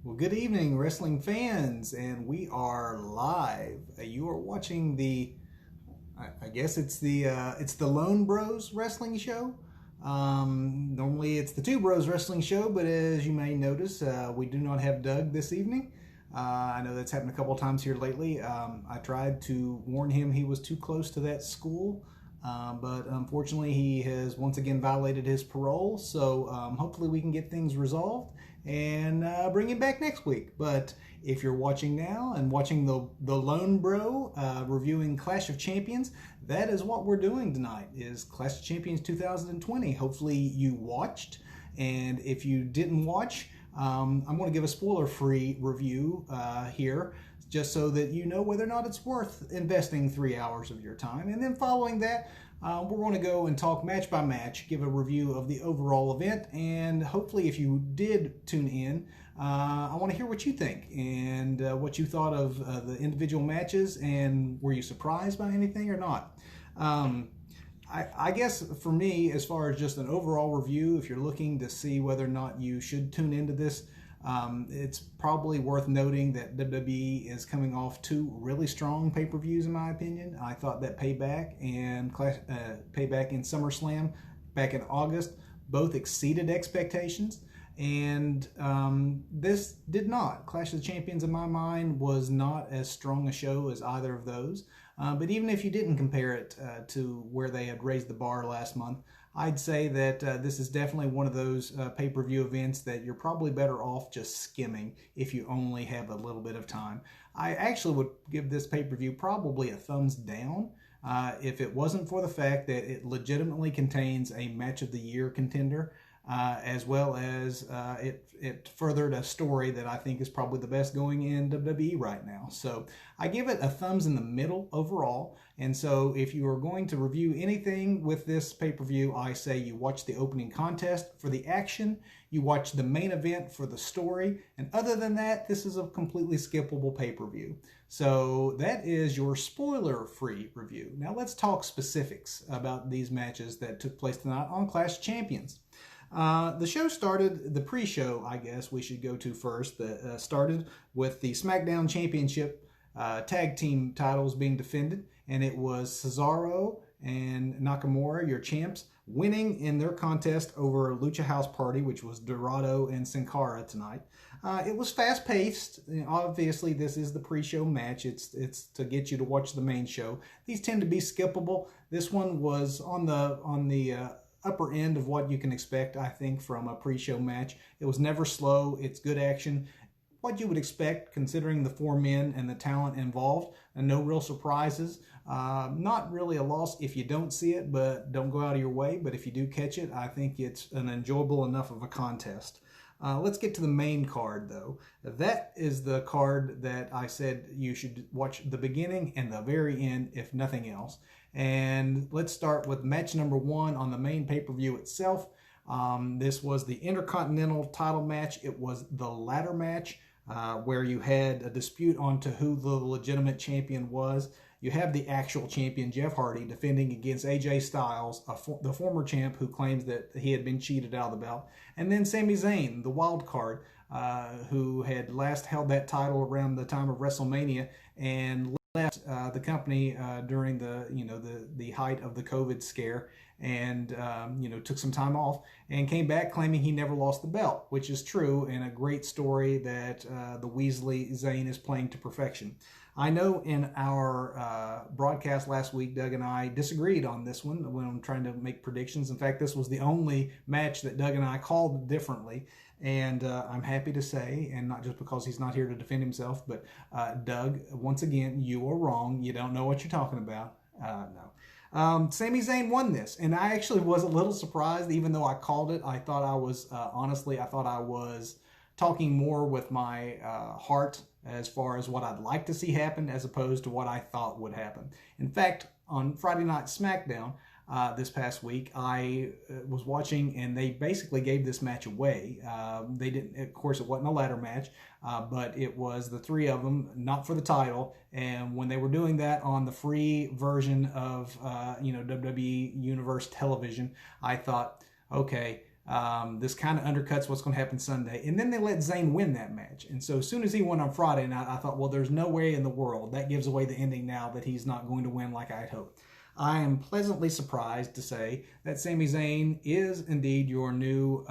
Well, good evening, wrestling fans, and we are live. You are watching I guess it's the Lone Bros Wrestling Show. Normally it's the Two Bros Wrestling Show, but as you may notice, we do not have Doug this evening. I know that's happened a couple of times here lately. I tried to warn him he was too close to that school, but unfortunately he has once again violated his parole. So hopefully we can get things resolved and bring him back next week. But if you're watching now and watching the Lone Bro reviewing Clash of Champions, that is what we're doing tonight, is Clash of Champions 2020. Hopefully you watched, and if you didn't watch, I'm going to give a spoiler-free review here, just so that you know whether or not it's worth investing 3 hours of your time. And then following that, we're going to go and talk match by match, give a review of the overall event, and hopefully if you did tune in, I want to hear what you think and what you thought of the individual matches, and were you surprised by anything or not? I guess for me, as far as just an overall review, if you're looking to see whether or not you should tune into this, it's probably worth noting that WWE is coming off two really strong pay-per-views in my opinion. I thought that Payback and Payback in SummerSlam back in August both exceeded expectations, and this did not. Clash of the Champions in my mind was not as strong a show as either of those. But even if you didn't compare it to where they had raised the bar last month, I'd say that this is definitely one of those pay-per-view events that you're probably better off just skimming if you only have a little bit of time. I actually would give this pay-per-view probably a thumbs down if it wasn't for the fact that it legitimately contains a match of the year contender, as well as it furthered a story that I think is probably the best going in WWE right now. So I give it a thumbs in the middle overall. And so if you are going to review anything with this pay-per-view, I say you watch the opening contest for the action, you watch the main event for the story, and other than that, this is a completely skippable pay-per-view. So that is your spoiler-free review. Now let's talk specifics about these matches that took place tonight on Clash of Champions. The show started, the pre-show, I guess we should go to first, started with the SmackDown Championship tag team titles being defended, and it was Cesaro and Nakamura, your champs, winning in their contest over Lucha House Party, which was Dorado and Sin Cara tonight. It was fast-paced. Obviously, this is the pre-show match. It's to get you to watch the main show. These tend to be skippable. This one was on the upper end of what you can expect, I think, from a pre-show match. It was never slow. It's good action. What you would expect, considering the four men and the talent involved, and no real surprises. Not really a loss if you don't see it, but don't go out of your way. But if you do catch it, I think it's an enjoyable enough of a contest. Let's get to the main card, though. That is the card that I said you should watch the beginning and the very end, if nothing else. And let's start with match number one on the main pay-per-view itself. This was the Intercontinental title match. It was the ladder match where you had a dispute on to who the legitimate champion was. You have the actual champion, Jeff Hardy, defending against AJ Styles, the former champ who claims that he had been cheated out of the belt. And then Sami Zayn, the wild card, who had last held that title around the time of WrestleMania and left the company during the height of the COVID scare, and took some time off and came back claiming he never lost the belt, which is true, and a great story that the Weasley Zayn is playing to perfection. I know in our broadcast last week, Doug and I disagreed on this one when I'm trying to make predictions. In fact, this was the only match that Doug and I called differently. And I'm happy to say, and not just because he's not here to defend himself, but Doug, once again, you are wrong. You don't know what you're talking about. No. Sami Zayn won this, and I actually was a little surprised, even though I called it. I thought I was, honestly, I thought I was talking more with my heart as far as what I'd like to see happen as opposed to what I thought would happen. In fact, on Friday Night SmackDown this past week, I was watching, and they basically gave this match away. They didn't, of course, it wasn't a ladder match, but it was the three of them, not for the title. And when they were doing that on the free version of WWE Universe Television, I thought, okay, This kind of undercuts what's going to happen Sunday. And then they let Zayn win that match. And so as soon as he won on Friday night, I thought, well, there's no way in the world that gives away the ending now that he's not going to win like I had hoped. I am pleasantly surprised to say that Sami Zayn is indeed your new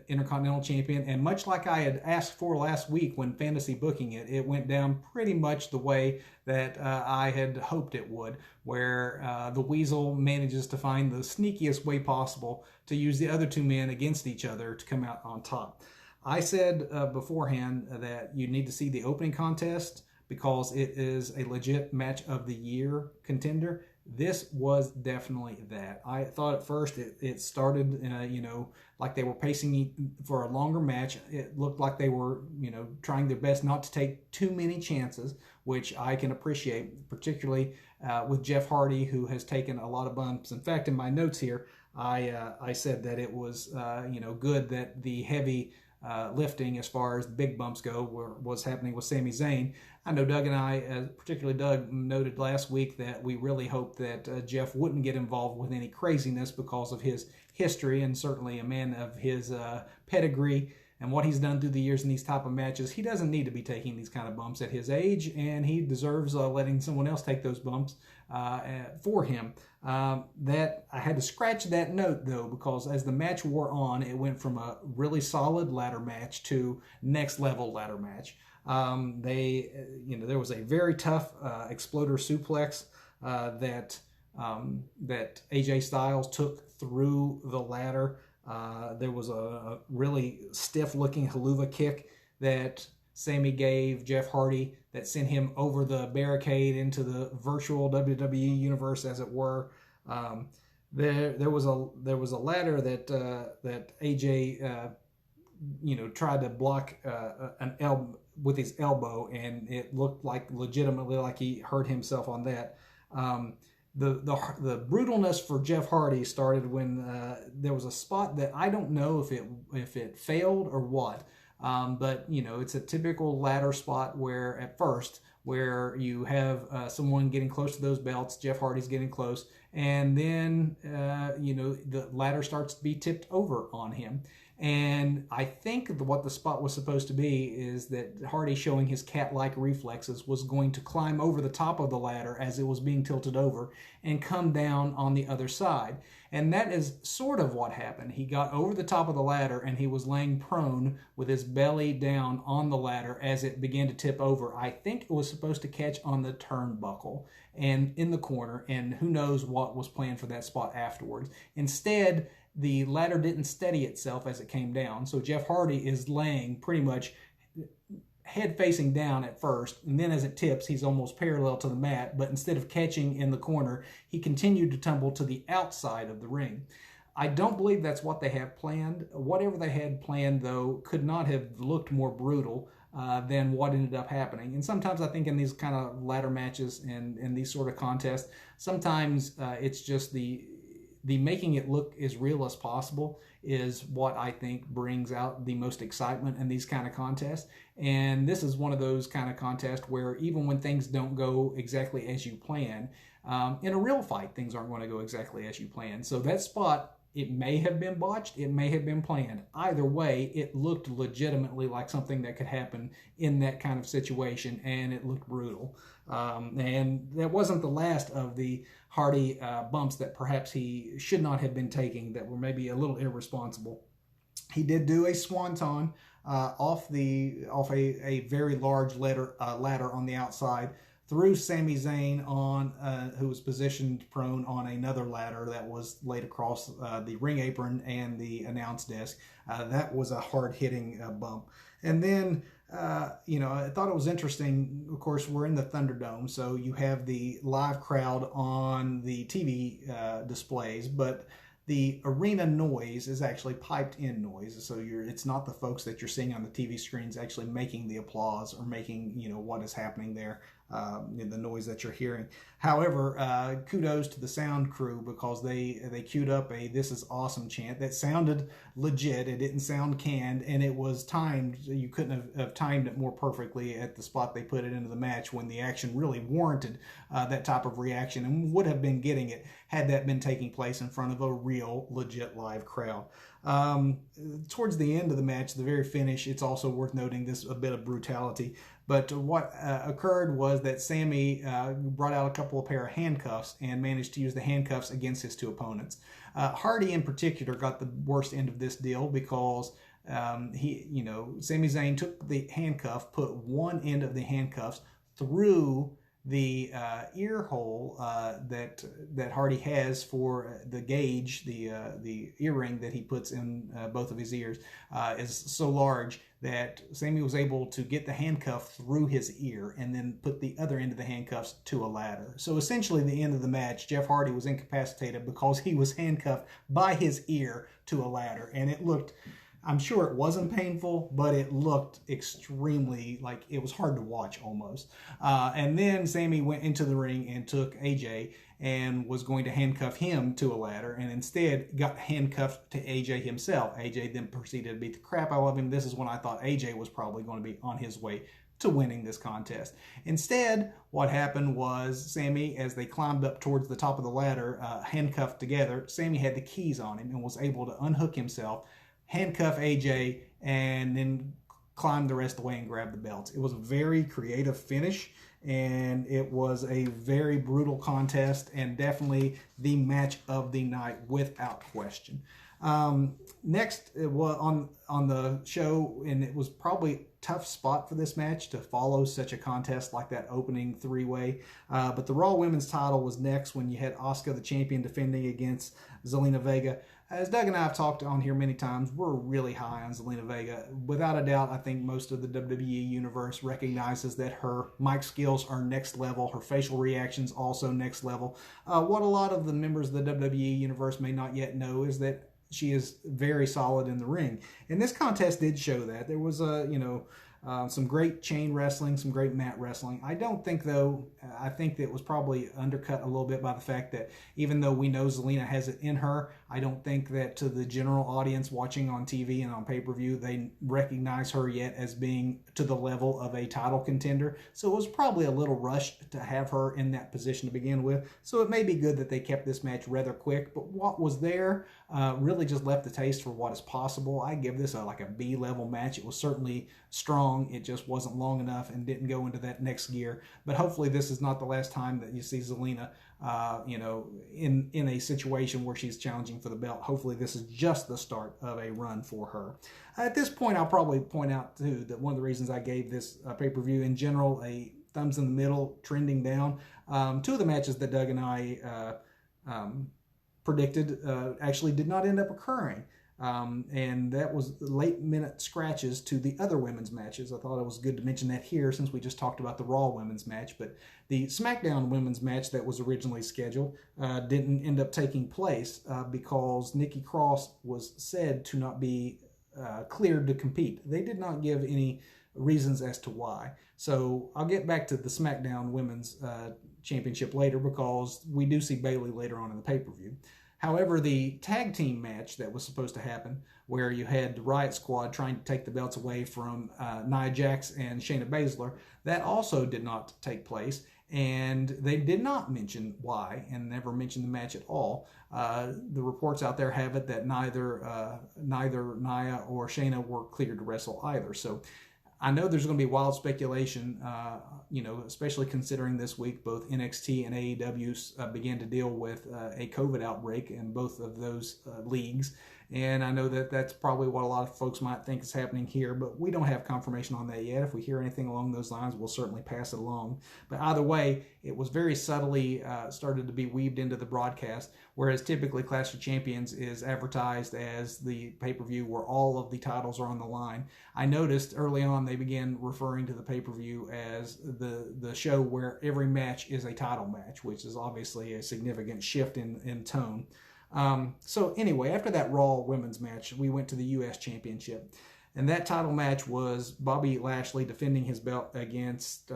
Intercontinental Champion. And much like I had asked for last week when fantasy booking it, it went down pretty much the way that I had hoped it would, where the Weasel manages to find the sneakiest way possible to use the other two men against each other to come out on top. I said beforehand that you need to see the opening contest because it is a legit match of the year contender. This was definitely that. I thought at first it started, like they were pacing for a longer match. It looked like they were, trying their best not to take too many chances, which I can appreciate, particularly with Jeff Hardy, who has taken a lot of bumps. In fact, in my notes here, I said that it was, good that the heavy lifting as far as the big bumps go was happening with Sami Zayn. I know Doug and I, particularly Doug, noted last week that we really hoped that Jeff wouldn't get involved with any craziness because of his history, and certainly a man of his pedigree and what he's done through the years in these type of matches. He doesn't need to be taking these kind of bumps at his age, and he deserves letting someone else take those bumps for him. That I had to scratch that note though, because as the match wore on, it went from a really solid ladder match to next level ladder match. There was a very tough exploder suplex that AJ Styles took through the ladder. There was a really stiff-looking haluva kick that Sami gave Jeff Hardy that sent him over the barricade into the virtual WWE universe, as it were. There was a ladder that AJ tried to block with his elbow, and it looked like legitimately like he hurt himself on that. The brutalness for Jeff Hardy started when there was a spot that I don't know if it failed or what, but it's a typical ladder spot where at first where you have someone getting close to those belts, Jeff Hardy's getting close, and then the ladder starts to be tipped over on him. And I think what the spot was supposed to be is that Hardy, showing his cat-like reflexes, was going to climb over the top of the ladder as it was being tilted over and come down on the other side. And that is sort of what happened. He got over the top of the ladder and he was laying prone with his belly down on the ladder as it began to tip over. I think it was supposed to catch on the turnbuckle and in the corner, and who knows what was planned for that spot afterwards. Instead, the ladder didn't steady itself as it came down, so Jeff Hardy is laying pretty much head facing down at first, and then as it tips, he's almost parallel to the mat, but instead of catching in the corner, he continued to tumble to the outside of the ring. I don't believe that's what they have planned. Whatever they had planned, though, could not have looked more brutal than what ended up happening. And sometimes I think in these kind of ladder matches and these sort of contests, sometimes it's just the making it look as real as possible is what I think brings out the most excitement in these kind of contests. And this is one of those kind of contests where even when things don't go exactly as you plan, in a real fight, things aren't going to go exactly as you plan. So that spot, it may have been botched, it may have been planned. Either way, it looked legitimately like something that could happen in that kind of situation, and it looked brutal. And that wasn't the last of the Hardy bumps that perhaps he should not have been taking, that were maybe a little irresponsible. He did do a swanton off a very large ladder on the outside, threw Sami Zayn on, who was positioned prone on another ladder that was laid across the ring apron and the announce desk. That was a hard-hitting bump. And then, I thought it was interesting. Of course, we're in the Thunderdome, so you have the live crowd on the TV displays, but the arena noise is actually piped-in noise, so it's not the folks that you're seeing on the TV screens actually making the applause or making what is happening there. the noise that you're hearing. However, kudos to the sound crew because they queued up a "This is awesome" chant that sounded legit. It didn't sound canned, and it was timed. You couldn't have timed it more perfectly at the spot they put it into the match when the action really warranted that type of reaction, and would have been getting it had that been taking place in front of a real, legit live crowd. Towards the end of the match, the very finish, it's also worth noting this a bit of brutality. But what occurred was that Sami brought out a couple of pair of handcuffs and managed to use the handcuffs against his two opponents. Hardy in particular got the worst end of this deal because Sami Zayn took the handcuff, put one end of the handcuffs through the ear hole that Hardy has for the gauge, the earring that he puts in both of his ears, is so large that Sami was able to get the handcuff through his ear and then put the other end of the handcuffs to a ladder. So essentially, the end of the match, Jeff Hardy was incapacitated because he was handcuffed by his ear to a ladder, and it looked, I'm sure it wasn't painful, but it looked extremely, like it was hard to watch almost. And then Sami went into the ring and took AJ and was going to handcuff him to a ladder, and instead got handcuffed to AJ himself. AJ then proceeded to beat the crap out of him. This is when I thought AJ was probably going to be on his way to winning this contest. Instead, what happened was Sami, as they climbed up towards the top of the ladder, handcuffed together, Sami had the keys on him and was able to unhook himself, handcuff AJ, and then climb the rest of the way and grab the belts. It was a very creative finish, and it was a very brutal contest, and definitely the match of the night without question. Next, it was on the show, and it was probably a tough spot for this match to follow such a contest like that opening three-way. But the Raw Women's title was next when you had Asuka, the champion, defending against Zelina Vega. As Doug and I have talked on here many times, we're really high on Zelina Vega. Without a doubt, I think most of the WWE universe recognizes that her mic skills are next level. Her facial reactions also next level. What a lot of the members of the WWE universe may not yet know is that she is very solid in the ring. And this contest did show that. There was some great chain wrestling, some great mat wrestling. I don't think, though, I think that it was probably undercut a little bit by the fact that even though we know Zelina has it in her, I don't think that to the general audience watching on TV and on pay-per-view, they recognize her yet as being to the level of a title contender. So it was probably a little rushed to have her in that position to begin with. So it may be good that they kept this match rather quick, but what was there really just left the taste for what is possible. I give this like a B-level match. It was certainly strong. It just wasn't long enough and didn't go into that next gear. But hopefully this is not the last time that you see Zelina in a situation where she's challenging for the belt. Hopefully this is just the start of a run for her. At this point, I'll probably point out too that one of the reasons I gave this pay-per-view in general a thumbs in the middle, trending down. Two of the matches that Doug and I predicted actually did not end up occurring. And that was late minute scratches to the other women's matches. I thought it was good to mention that here since we just talked about the Raw women's match. But the SmackDown women's match that was originally scheduled didn't end up taking place because Nikki Cross was said to not be cleared to compete. They did not give any reasons as to why. So I'll get back to the SmackDown women's championship later because we do see Bayley later on in the pay-per-view. However, the tag team match that was supposed to happen, where you had the Riot Squad trying to take the belts away from Nia Jax and Shayna Baszler, that also did not take place, and they did not mention why and never mentioned the match at all. The reports out there have it that neither Nia or Shayna were cleared to wrestle either. So I know there's going to be wild speculation, especially considering this week both NXT and AEW began to deal with a COVID outbreak in both of those leagues. And I know that that's probably what a lot of folks might think is happening here, but we don't have confirmation on that yet. If we hear anything along those lines, we'll certainly pass it along. But either way, it was very subtly started to be weaved into the broadcast, whereas typically Clash of Champions is advertised as the pay-per-view where all of the titles are on the line. I noticed early on they began referring to the pay-per-view as the show where every match is a title match, which is obviously a significant shift in tone. So anyway, after that Raw women's match, we went to the U.S. Championship. And that title match was Bobby Lashley defending his belt against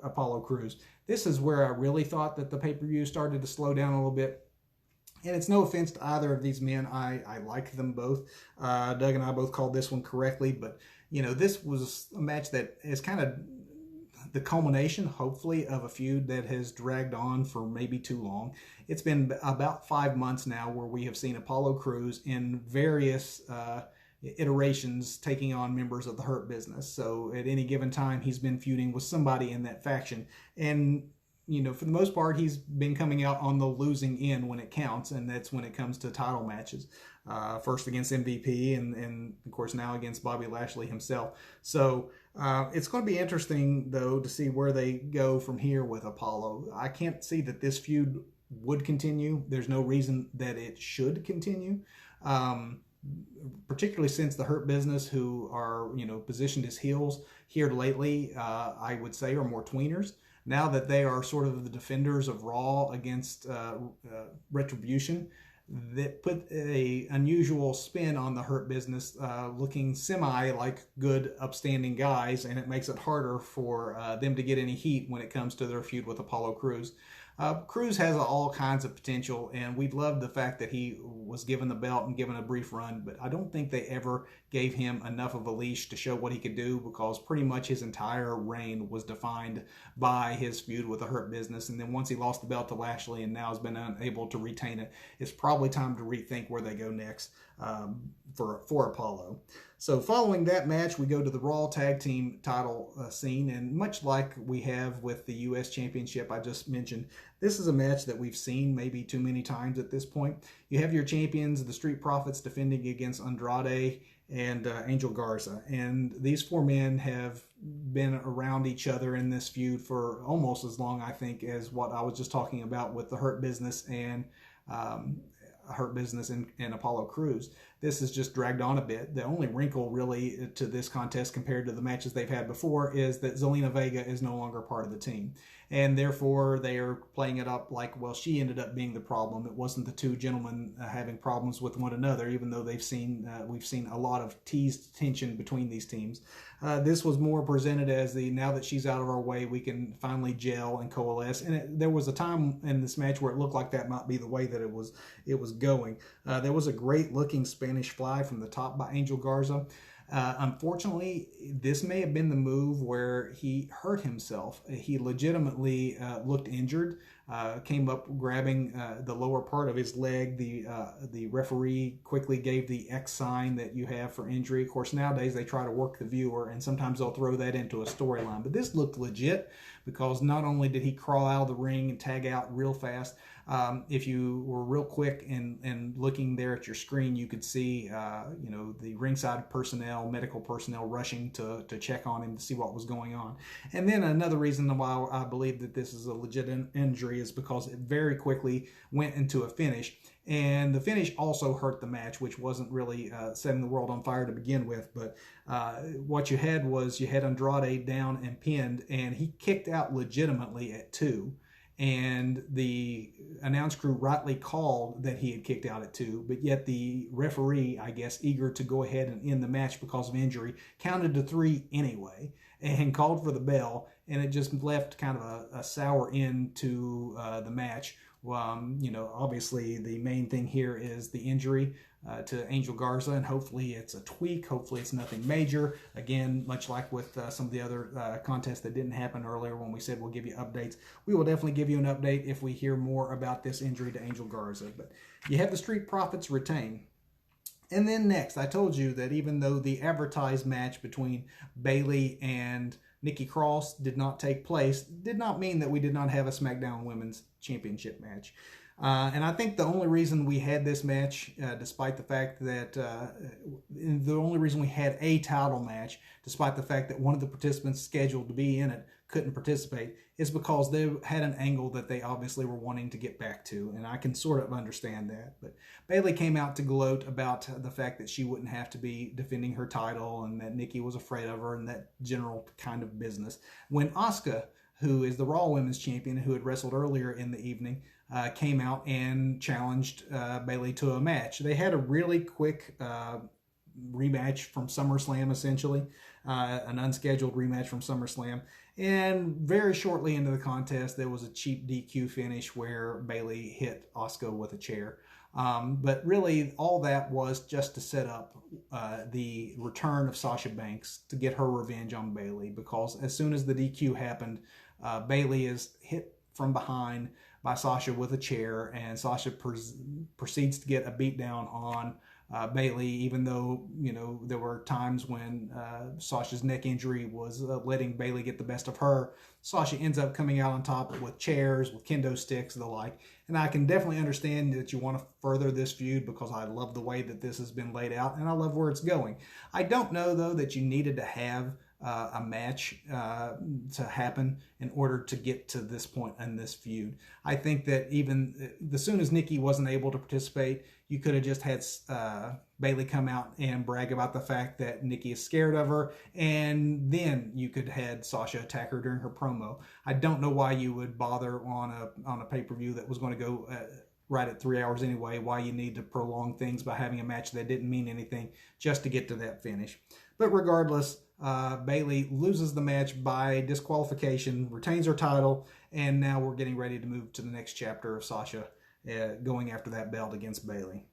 Apollo Crews. This is where I really thought that the pay-per-view started to slow down a little bit. And it's no offense to either of these men. I like them both. Doug and I both called this one correctly. But, this was a match that is kind of the culmination, hopefully, of a feud that has dragged on for maybe too long. It's been about 5 months now where we have seen Apollo Crews in various iterations taking on members of the Hurt Business. So at any given time, he's been feuding with somebody in that faction. And, for the most part, he's been coming out on the losing end when it counts, and that's when it comes to title matches. First against MVP, and of course now against Bobby Lashley himself. So it's going to be interesting, though, to see where they go from here with Apollo. I can't see that this feud would continue. There's no reason that it should continue. Particularly since the Hurt Business, who are, positioned as heels here lately, I would say are more tweeners. Now that they are sort of the defenders of Raw against Retribution, that put a unusual spin on the Hurt Business, looking semi like good, upstanding guys, and it makes it harder for them to get any heat when it comes to their feud with Apollo Crews. Crews has all kinds of potential, and we loved the fact that he was given the belt and given a brief run, but I don't think they ever gave him enough of a leash to show what he could do, because pretty much his entire reign was defined by his feud with the Hurt Business. And then once he lost the belt to Lashley and now has been unable to retain it, it's probably time to rethink where they go next for Apollo. So following that match, we go to the Raw Tag Team title scene, and much like we have with the U.S. Championship I just mentioned, this is a match that we've seen maybe too many times at this point. You have your champions, the Street Profits, defending against Andrade and Angel Garza, and these four men have been around each other in this feud for almost as long, I think, as what I was just talking about with the Hurt Business and Apollo Crews. This has just dragged on a bit. The only wrinkle really to this contest compared to the matches they've had before is that Zelina Vega is no longer part of the team. And therefore they are playing it up like, well, she ended up being the problem. It wasn't the two gentlemen having problems with one another, even though we've seen a lot of teased tension between these teams. This was more presented as now that she's out of our way, we can finally gel and coalesce. And there was a time in this match where it looked like that might be the way that it was going. There was a great looking Spanish fly from the top by Angel Garza. Unfortunately, this may have been the move where he hurt himself. He legitimately looked injured, came up grabbing the lower part of his leg. The referee quickly gave the X sign that you have for injury. Of course, nowadays they try to work the viewer, and sometimes they'll throw that into a storyline. But this looked legit, because not only did he crawl out of the ring and tag out real fast, if you were real quick and looking there at your screen, you could see the ringside personnel, medical personnel rushing to check on him to see what was going on. And then another reason why I believe that this is a legit injury is because it very quickly went into a finish. And the finish also hurt the match, which wasn't really setting the world on fire to begin with. But what you had Andrade down and pinned, and he kicked out legitimately at 2. And the announce crew rightly called that he had kicked out at 2, but yet the referee, I guess, eager to go ahead and end the match because of injury, counted to 3 anyway and called for the bell, and it just left kind of a sour end to the match. Obviously the main thing here is the injury to Angel Garza, and hopefully it's a tweak. Hopefully it's nothing major. Again, much like with some of the other contests that didn't happen earlier when we said we'll give you updates, we will definitely give you an update if we hear more about this injury to Angel Garza. But you have the Street Profits retain. And then next, I told you that even though the advertised match between Bayley and Nikki Cross did not take place, did not mean that we did not have a SmackDown Women's Championship match. And I think the only reason we had this match, despite the fact that the only reason we had a title match, despite the fact that one of the participants scheduled to be in it couldn't participate, is because they had an angle that they obviously were wanting to get back to, and I can sort of understand that. But Bayley came out to gloat about the fact that she wouldn't have to be defending her title and that Nikki was afraid of her and that general kind of business. When Asuka, who is the Raw Women's Champion, who had wrestled earlier in the evening, came out and challenged Bayley to a match. They had a really quick rematch from SummerSlam, essentially, an unscheduled rematch from SummerSlam. And very shortly into the contest, there was a cheap DQ finish where Bayley hit Asuka with a chair. But really, all that was just to set up the return of Sasha Banks to get her revenge on Bayley, because as soon as the DQ happened, Bayley is hit from behind by Sasha with a chair, and Sasha proceeds to get a beatdown on Bayley, even though, you know, there were times when Sasha's neck injury was letting Bayley get the best of her. Sasha ends up coming out on top with chairs, with kendo sticks, the like. And I can definitely understand that you want to further this feud, because I love the way that this has been laid out, and I love where it's going. I don't know, though, that you needed to have a match to happen in order to get to this point in this feud. I think that even as soon as Nikki wasn't able to participate, you could have just had Bayley come out and brag about the fact that Nikki is scared of her, and then you could have had Sasha attack her during her promo. I don't know why you would bother on a pay-per-view that was going to go right at 3 hours anyway, why you need to prolong things by having a match that didn't mean anything just to get to that finish. But regardless, Bayley loses the match by disqualification, retains her title, and now we're getting ready to move to the next chapter of Sasha going after that belt against Bayley.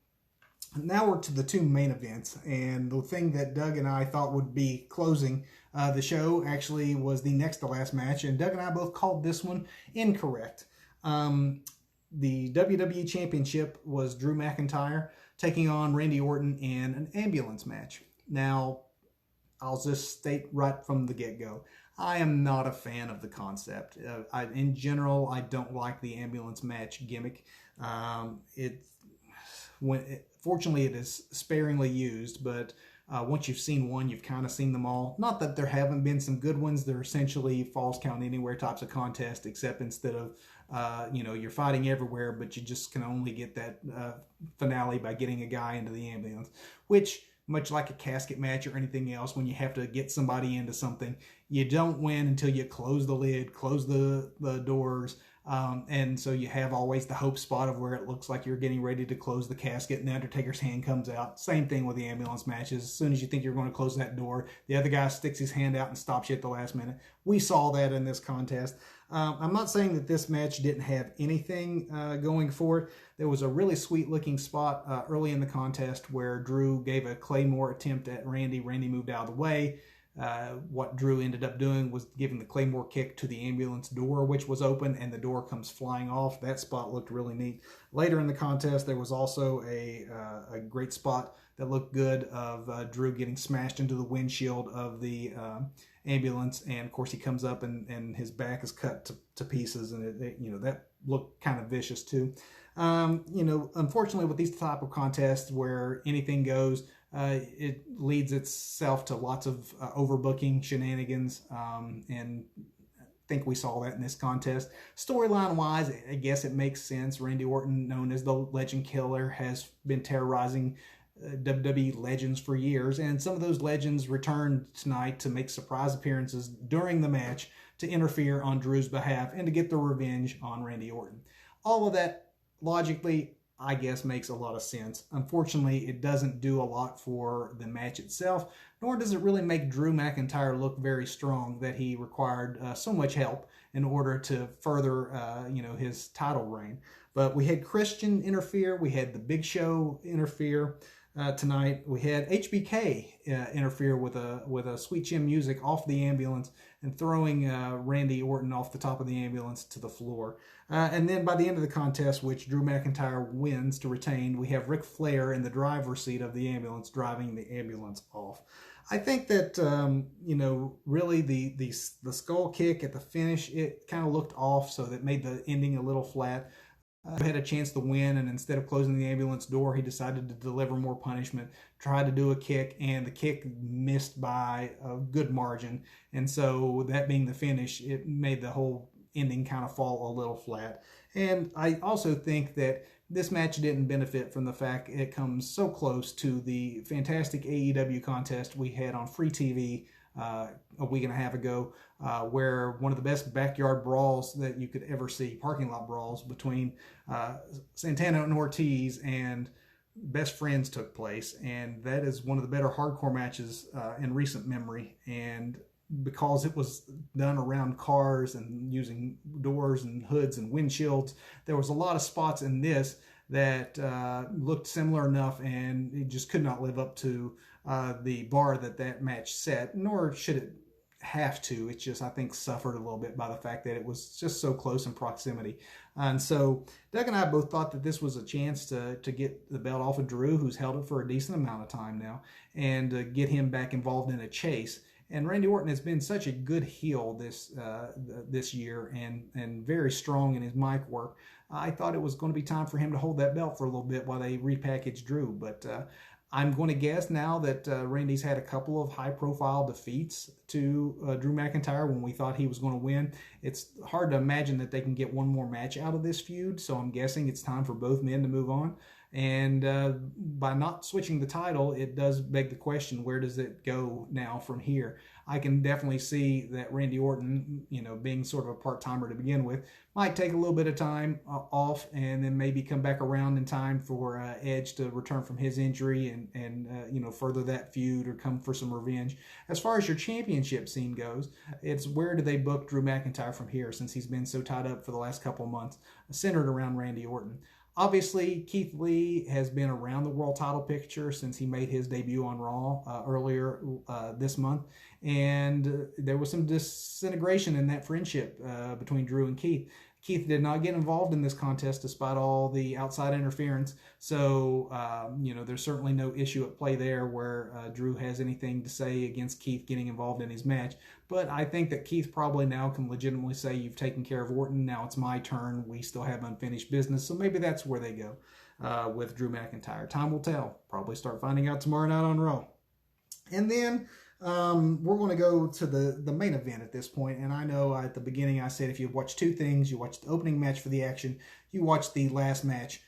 Now we're to the two main events, and the thing that Doug and I thought would be closing the show actually was the next to last match, and Doug and I both called this one incorrect. The WWE Championship was Drew McIntyre taking on Randy Orton in an ambulance match. Now, I'll just state right from the get-go, I am not a fan of the concept. In general, I don't like the ambulance match gimmick. Fortunately, it is sparingly used, but once you've seen one, you've kind of seen them all. Not that there haven't been some good ones. They're essentially falls count anywhere types of contest, except instead of, you're fighting everywhere, but you just can only get that finale by getting a guy into the ambulance, which, much like a casket match or anything else, when you have to get somebody into something, you don't win until you close the lid, close the doors, and so you have always the hope spot of where it looks like you're getting ready to close the casket and the Undertaker's hand comes out. Same thing with the ambulance matches. As soon as you think you're going to close that door, the other guy sticks his hand out and stops you at the last minute. We saw that in this contest. I'm not saying that this match didn't have anything going for it. There was a really sweet looking spot early in the contest where Drew gave a Claymore attempt at Randy. Randy moved out of the way. What Drew ended up doing was giving the Claymore kick to the ambulance door, which was open, and the door comes flying off. That spot looked really neat. Later in the contest, there was also a great spot that looked good of Drew getting smashed into the windshield of the ambulance, and of course he comes up and his back is cut to pieces, and that looked kind of vicious too. Unfortunately, with these type of contests where anything goes, it leads itself to lots of overbooking shenanigans, and I think we saw that in this contest. Storyline wise, I guess it makes sense. Randy Orton, known as the Legend Killer, has been terrorizing WWE legends for years, and some of those legends returned tonight to make surprise appearances during the match to interfere on Drew's behalf and to get the revenge on Randy Orton. All of that, logically, I guess, makes a lot of sense. Unfortunately, it doesn't do a lot for the match itself, nor does it really make Drew McIntyre look very strong that he required so much help in order to further, his title reign. But we had Christian interfere. We had the Big Show interfere tonight. We had HBK interfere with a Sweet Chin Music off the ambulance and throwing Randy Orton off the top of the ambulance to the floor. And then by the end of the contest, which Drew McIntyre wins to retain, we have Ric Flair in the driver's seat of the ambulance driving the ambulance off. I think that, really the skull kick at the finish, it kind of looked off, so that made the ending a little flat. Had a chance to win, and instead of closing the ambulance door, he decided to deliver more punishment, tried to do a kick, and the kick missed by a good margin. And so that being the finish, it made the whole ending kind of fall a little flat. And I also think that this match didn't benefit from the fact it comes so close to the fantastic AEW contest we had on free TV a week and a half ago, where one of the best backyard brawls that you could ever see, parking lot brawls between Santana and Ortiz and Best Friends took place, and that is one of the better hardcore matches in recent memory. And because it was done around cars and using doors and hoods and windshields, there was a lot of spots in this that looked similar enough, and it just could not live up to the bar that match set, nor should it have to. It's just, I think, suffered a little bit by the fact that it was just so close in proximity. And so Doug and I both thought that this was a chance to get the belt off of Drew, who's held it for a decent amount of time now, and get him back involved in a chase. And Randy Orton has been such a good heel this year, and very strong in his mic work. I thought it was going to be time for him to hold that belt for a little bit while they repackaged Drew. But I'm going to guess now that Randy's had a couple of high-profile defeats to Drew McIntyre when we thought he was going to win. It's hard to imagine that they can get one more match out of this feud, so I'm guessing it's time for both men to move on. And by not switching the title, it does beg the question, where does it go now from here? I can definitely see that Randy Orton, being sort of a part-timer to begin with, might take a little bit of time off and then maybe come back around in time for Edge to return from his injury and further that feud or come for some revenge. As far as your championship scene goes, it's where do they book Drew McIntyre from here, since he's been so tied up for the last couple of months, centered around Randy Orton. Obviously, Keith Lee has been around the world title picture since he made his debut on Raw earlier this month, and there was some disintegration in that friendship between Drew and Keith. Keith did not get involved in this contest despite all the outside interference, so there's certainly no issue at play there where Drew has anything to say against Keith getting involved in his match. But I think that Keith probably now can legitimately say, you've taken care of Orton, now it's my turn, we still have unfinished business, so maybe that's where they go with Drew McIntyre. Time will tell. Probably start finding out tomorrow night on Raw. And then we're going to go to the main event at this point. And I know at the beginning I said if you watch two things, you watch the opening match for the action, you watch the last match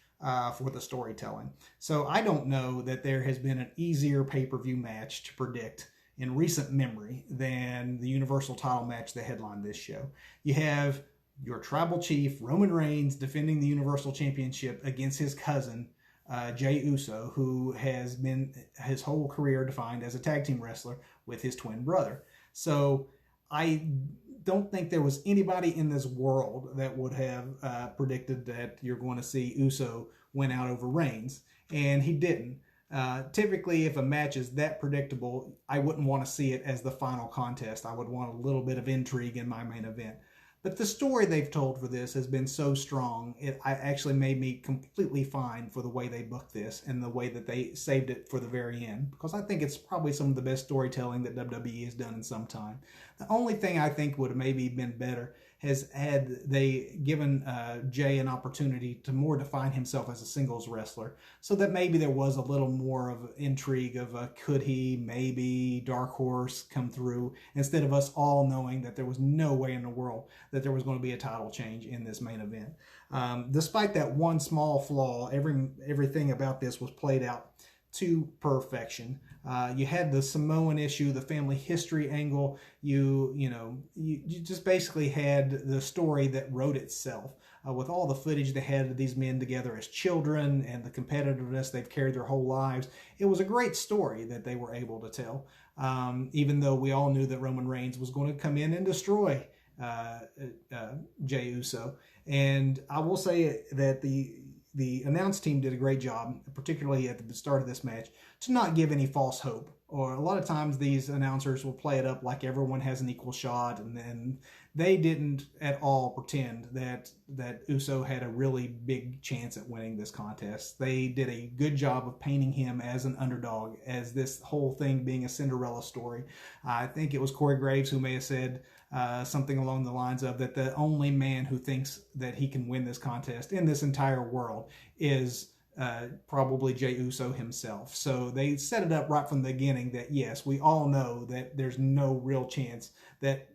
for the storytelling. So I don't know that there has been an easier pay-per-view match to predict in recent memory than the Universal title match that headlined this show. You have your tribal chief, Roman Reigns, defending the Universal Championship against his cousin, Jey Uso, who has been his whole career defined as a tag team wrestler with his twin brother. So I don't think there was anybody in this world that would have predicted that you're going to see Uso win out over Reigns, and he didn't. Typically, if a match is that predictable, I wouldn't want to see it as the final contest. I would want a little bit of intrigue in my main event. But the story they've told for this has been so strong, it actually made me completely fine for the way they booked this and the way that they saved it for the very end, because I think it's probably some of the best storytelling that WWE has done in some time. The only thing I think would have maybe been better has had they given Jey an opportunity to more define himself as a singles wrestler, so that maybe there was a little more of intrigue of could he, maybe, Dark Horse come through, instead of us all knowing that there was no way in the world that there was going to be a title change in this main event. Despite that one small flaw, everything about this was played out to perfection. You had the Samoan issue, the family history angle. You just basically had the story that wrote itself with all the footage they had of these men together as children and the competitiveness they've carried their whole lives. It was a great story that they were able to tell, even though we all knew that Roman Reigns was going to come in and destroy Jey Uso. And I will say that the announce team did a great job, particularly at the start of this match, to not give any false hope. Or a lot of times these announcers will play it up like everyone has an equal shot, and then they didn't at all pretend that Uso had a really big chance at winning this contest. They did a good job of painting him as an underdog, as this whole thing being a Cinderella story. I think it was Corey Graves who may have said something along the lines of that the only man who thinks that he can win this contest in this entire world is probably Jey Uso himself. So they set it up right from the beginning that, yes, we all know that there's no real chance that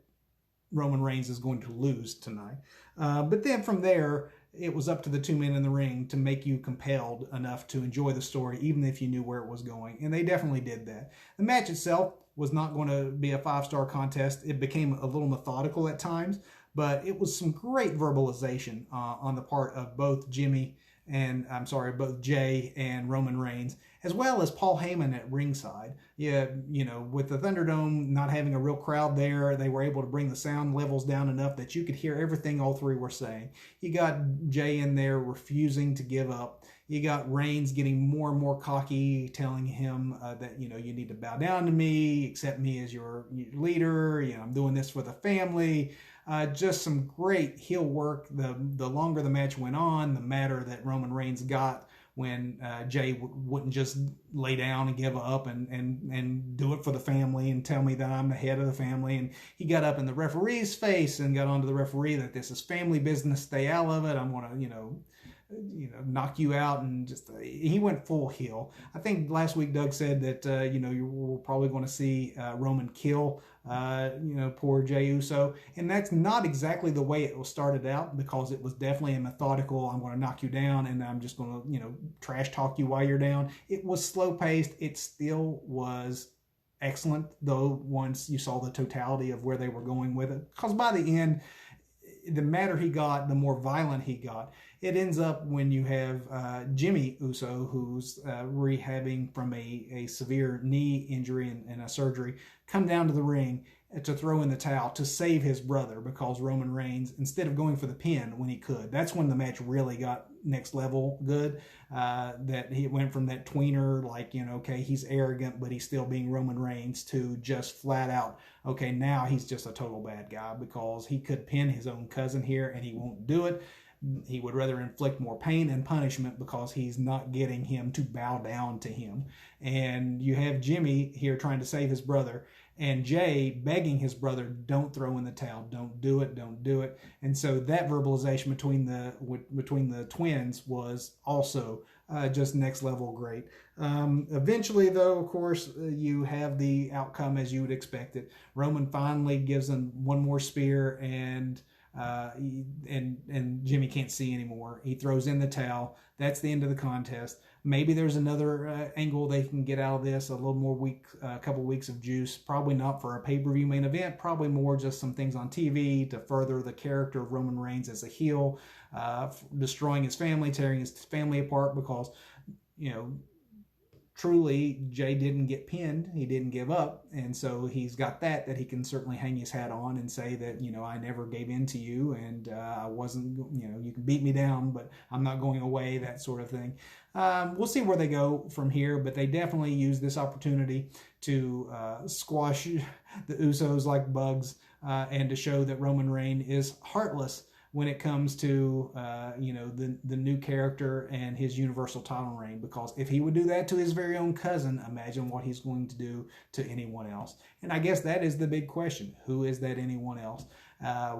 Roman Reigns is going to lose tonight. But then from there, it was up to the two men in the ring to make you compelled enough to enjoy the story, even if you knew where it was going. And they definitely did that. The match itself was not going to be a 5-star contest. It became a little methodical at times, but it was some great verbalization on the part of both Jimmy and I'm sorry, both Jay and Roman Reigns, as well as Paul Heyman at ringside. Yeah, you know, with the Thunderdome not having a real crowd there, they were able to bring the sound levels down enough that you could hear everything all three were saying. You got Jay in there refusing to give up. You got Reigns getting more and more cocky, telling him that, you know, you need to bow down to me, accept me as your leader. You know, I'm doing this for the family. Just some great heel work. The longer the match went on, the madder that Roman Reigns got when Jay wouldn't just lay down and give up and do it for the family and tell me that I'm the head of the family. And he got up in the referee's face and got onto the referee that this is family business, stay out of it. I'm going to, knock you out, and just he went full heel. I think last week Doug said that we're probably going to see Roman kill poor Jey Uso, and that's not exactly the way it was started out, because it was definitely a methodical, I'm going to knock you down and I'm just going to trash talk you while you're down. It was slow paced. It still was excellent, though, once you saw the totality of where they were going with it, because by the end, the madder he got, the more violent he got. It ends up when you have Jimmy Uso, who's rehabbing from a severe knee injury and a surgery, come down to the ring to throw in the towel to save his brother, because Roman Reigns, instead of going for the pin when he could, that's when the match really got next level good. That he went from that tweener, okay, he's arrogant, but he's still being Roman Reigns, to just flat out, okay, now he's just a total bad guy, because he could pin his own cousin here and he won't do it. He would rather inflict more pain and punishment because he's not getting him to bow down to him. And you have Jimmy here trying to save his brother, and Jay begging his brother, don't throw in the towel, don't do it, don't do it. And so that verbalization between the twins was also just next level great. Eventually, though, of course, you have the outcome as you would expect it. Roman finally gives him one more spear, and Jimmy can't see anymore. He throws in the towel. That's the end of the contest. Maybe there's another angle they can get out of this, a little more couple weeks of juice. Probably not for a pay-per-view main event. Probably more just some things on TV to further the character of Roman Reigns as a heel, destroying his family, tearing his family apart, because, truly, Jay didn't get pinned. He didn't give up. And so he's got that he can certainly hang his hat on and say that, I never gave in to you, and I wasn't, you can beat me down, but I'm not going away, that sort of thing. We'll see where they go from here, but they definitely use this opportunity to squash the Usos like bugs, and to show that Roman Reigns is heartless when it comes to the new character and his Universal title reign. Because if he would do that to his very own cousin, imagine what he's going to do to anyone else. And I guess that is the big question. Who is that anyone else?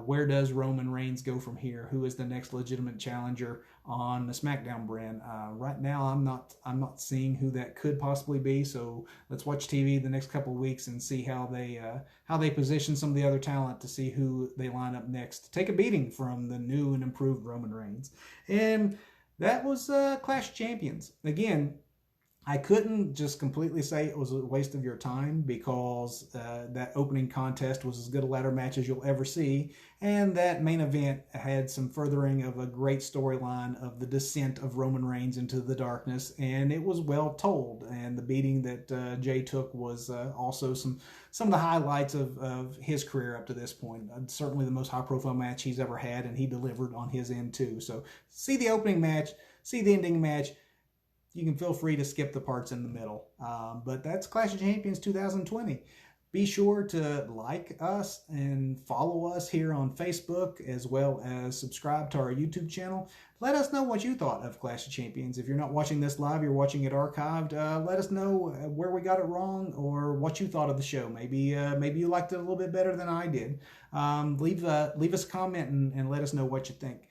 Where does Roman Reigns go from here? Who is the next legitimate challenger on the SmackDown brand? Right now, I'm not seeing who that could possibly be. So let's watch TV the next couple of weeks and see how they position some of the other talent, to see who they line up next to take a beating from the new and improved Roman Reigns. And that was Clash of Champions. Again, I couldn't just completely say it was a waste of your time, because that opening contest was as good a ladder match as you'll ever see, and that main event had some furthering of a great storyline of the descent of Roman Reigns into the darkness, and it was well told. And the beating that Jay took was also some of the highlights of his career up to this point. Certainly the most high-profile match he's ever had, and he delivered on his end too. So see the opening match, see the ending match. You can feel free to skip the parts in the middle. But that's Clash of Champions 2020. Be sure to like us and follow us here on Facebook, as well as subscribe to our YouTube channel. Let us know what you thought of Clash of Champions. If you're not watching this live, you're watching it archived, let us know where we got it wrong, or what you thought of the show. Maybe you liked it a little bit better than I did. Leave us a comment and let us know what you think.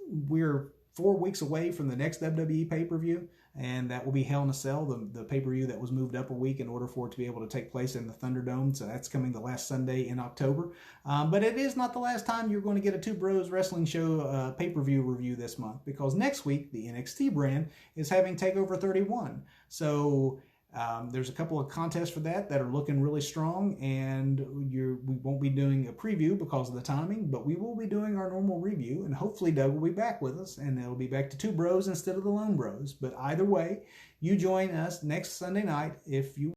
We're 4 weeks away from the next WWE pay-per-view, and that will be Hell in a Cell, the pay-per-view that was moved up a week in order for it to be able to take place in the Thunderdome. So that's coming the last Sunday in October. But it is not the last time you're going to get a Two Bros Wrestling Show pay-per-view review this month, because next week, the NXT brand is having TakeOver 31. So There's a couple of contests for that are looking really strong, and we won't be doing a preview because of the timing, but we will be doing our normal review, and hopefully Doug will be back with us, and it'll be back to two bros instead of the lone bros. But either way, you join us next Sunday night if you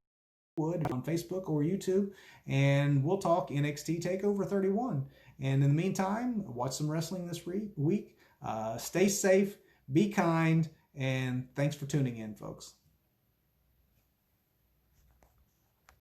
would on Facebook or YouTube, and we'll talk NXT TakeOver 31. And in the meantime, watch some wrestling this week. Stay safe, be kind, and thanks for tuning in, folks.